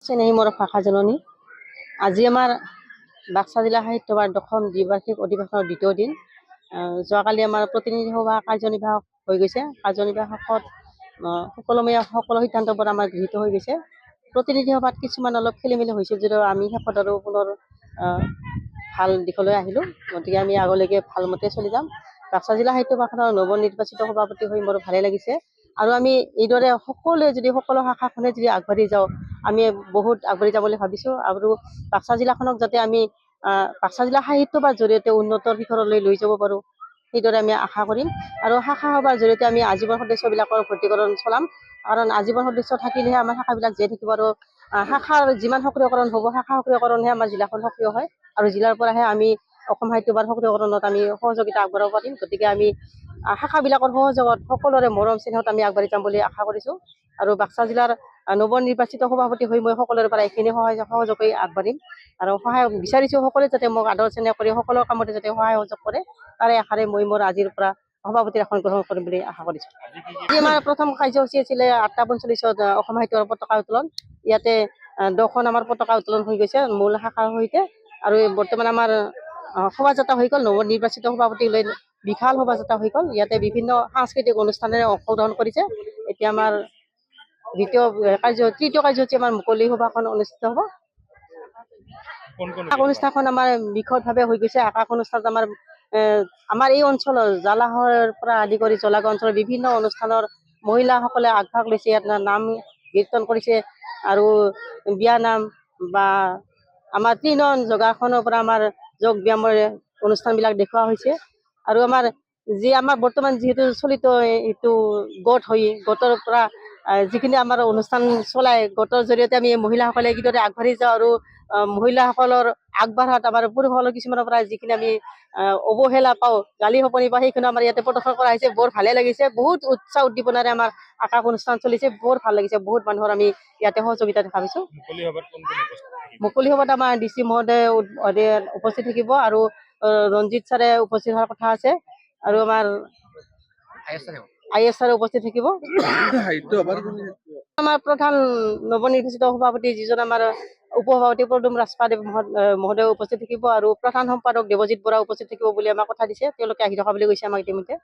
চেনেহী মোৰ ভাষা জননী। আজি আমাৰ বাক্সা জিলা সাহিত্যসভাৰ দশম দ্বিবাৰ্ষিক অধিৱেশনৰ দ্বিতীয় দিন। যোৱাকালি আমাৰ প্ৰতিনিধি সভা কাৰ্যনিৰ্বাহক হৈ গৈছে। কাৰ্যনিৰ্বাহকত সকলো সিদ্ধান্তবোৰ আমাৰ গৃহীত হৈ গৈছে। প্ৰতিনিধি সভাত কিছুমান অলপ খেলি মেলি হৈছিল যদিও আমি শেষত আৰু পুনৰ ভাল দিশলৈ আহিলোঁ। গতিকে আমি আগলৈকে ভালমতে চলি যাম। বাক্সা জিলা সাহিত্য সভাখনৰ নৱনিৰ্বাচিত সভাপতি হৈ মোৰ ভালেই লাগিছে। আৰু আমি এইদৰে সকলোৱে যদি সকলো শাখাখনে যদি আগবাঢ়ি যাওঁ, আমি বহুত আগবাঢ়ি যাম বুলি ভাবিছোঁ। আৰু বাক্সা জিলাখনক যাতে আমি বাক্সা জিলা সাহিত্য সভাৰ জৰিয়তে উন্নতৰ শিখৰলৈ লৈ যাব পাৰোঁ, সেইদৰে আমি আশা কৰিম। আৰু শাখা সভাৰ জৰিয়তে আমি আজীৱন সদস্যবিলাকৰ ভৰ্তিকৰণ চলাম। কাৰণ আজীৱন সদস্য থাকিলেহে আমাৰ শাখাবিলাক জীয়াই থাকিব। আৰু শাখাৰ যিমান সক্ৰিয়কৰণ হ'ব, শাখা সক্ৰিয়কৰণহে আমাৰ জিলাখন সক্ৰিয় হয়। আৰু জিলাৰ পৰাহে আমি অসম সাহিত্য সভাৰ সক্ৰিয়কৰণত আমি সহযোগিতা আগবঢ়াব পাৰিম। গতিকে আমি শাখাবিলাকৰ সহযোগত সকলোৰে মৰম চেনেহত আমি আগবাঢ়ি যাম বুলি আশা কৰিছোঁ। আৰু বাক্সা জিলাৰ নৱনিৰ্বাচিত সভাপতি হৈ মই সকলোৰে পৰা এইখিনি সহযোগী আগবাঢ়িম। আৰু সহায় বিচাৰিছোঁ সকলোৱে যাতে মোক আদৰ চেনেহ কৰি সকলো কামতে যাতে সহায় সহযোগ কৰে, তাৰে আশাৰে মই মোৰ আজিৰ পৰা সভাপতিৰ আসন গ্ৰহণ কৰিম বুলি আশা কৰিছোঁ। আজি আমাৰ প্ৰথম কাৰ্যসূচী আছিলে 8:45 অসম সাহিত্যৰ পতাকা উত্তোলন। ইয়াতে 10খন আমাৰ পতাকা উত্তোলন হৈ গৈছে মূল শাখাৰ সৈতে। আৰু বৰ্তমান আমাৰ শোভাযাত্ৰা হৈ গ'ল, নৱনিৰ্বাচিত সভাপতিক লৈ বিশাল শোভাযাত্ৰা হৈ গ'ল। ইয়াতে বিভিন্ন সাংস্কৃতিক অনুষ্ঠানেৰে অংশগ্ৰহণ কৰিছে। এতিয়া আমাৰ তৃতীয় কাৰ্যসূচী আমাৰ মুকলি সভাখন অনুষ্ঠিত হ'ব। আকাশ অনুষ্ঠানখন আমাৰ বিশদভাৱে হৈ গৈছে। আকাশ অনুষ্ঠানত আমাৰ এই অঞ্চলৰ জালাহৰ পৰা আদি কৰি জলাগাঁও অঞ্চলৰ বিভিন্ন অনুষ্ঠানৰ মহিলাসকলে আগভাগ লৈছে। ইয়াত নাম কীৰ্তন কৰিছে আৰু বিয়া নাম বা আমাৰ তৃণন যোগাসনৰ পৰা আমাৰ যোগ ব্যায়ামৰ অনুষ্ঠানবিলাক দেখুওৱা হৈছে। আৰু আমাৰ বৰ্তমান যিহেতু চলিত এইটো গোট হৈ গোটৰ পৰা যিখিনি আমাৰ অনুষ্ঠান চলাই, গোটৰ জৰিয়তে আমি মহিলাসকলে কিদৰে আগবাঢ়ি যাওঁ আৰু মহিলাসকলৰ আগবাঢ়াত আমাৰ পুৰুষসকলৰ কিছুমানৰ পৰা যিখিনি আমি অৱহেলা পাওঁ, গালি শপনি পাওঁ, সেইখিনি আমাৰ ইয়াতে প্ৰদৰ্শন কৰা হৈছে। বৰ ভালে লাগিছে। বহুত উৎসাহ উদ্দীপনাৰে আমাৰ আকাশ অনুষ্ঠান চলিছে। বৰ ভাল লাগিছে। বহুত মানুহৰ আমি ইয়াতে সহযোগিতা দেখা পাইছোঁ। মুকলি সভাত আমাৰ DC মহোদয় উপস্থিত থাকিব আৰু ৰঞ্জিত ছাৰে উপস্থিত হোৱাৰ কথা আছে। আৰু আমাৰ IS ছাৰে উপস্থিত থাকিব। আমাৰ প্ৰধান নৱনিৰ্বাচিত সভাপতি যিজন আমাৰ উপসভাপতি প্ৰদুম ৰাজপাদেৱ মহোদয় উপস্থিত থাকিব। আৰু প্ৰধান সম্পাদক দেৱজিৎ বৰা উপস্থিত থাকিব বুলি আমাক কথা দিছে। তেওঁলোকে আহি থকা বুলি কৈছে আমাক ইতিমধ্যে।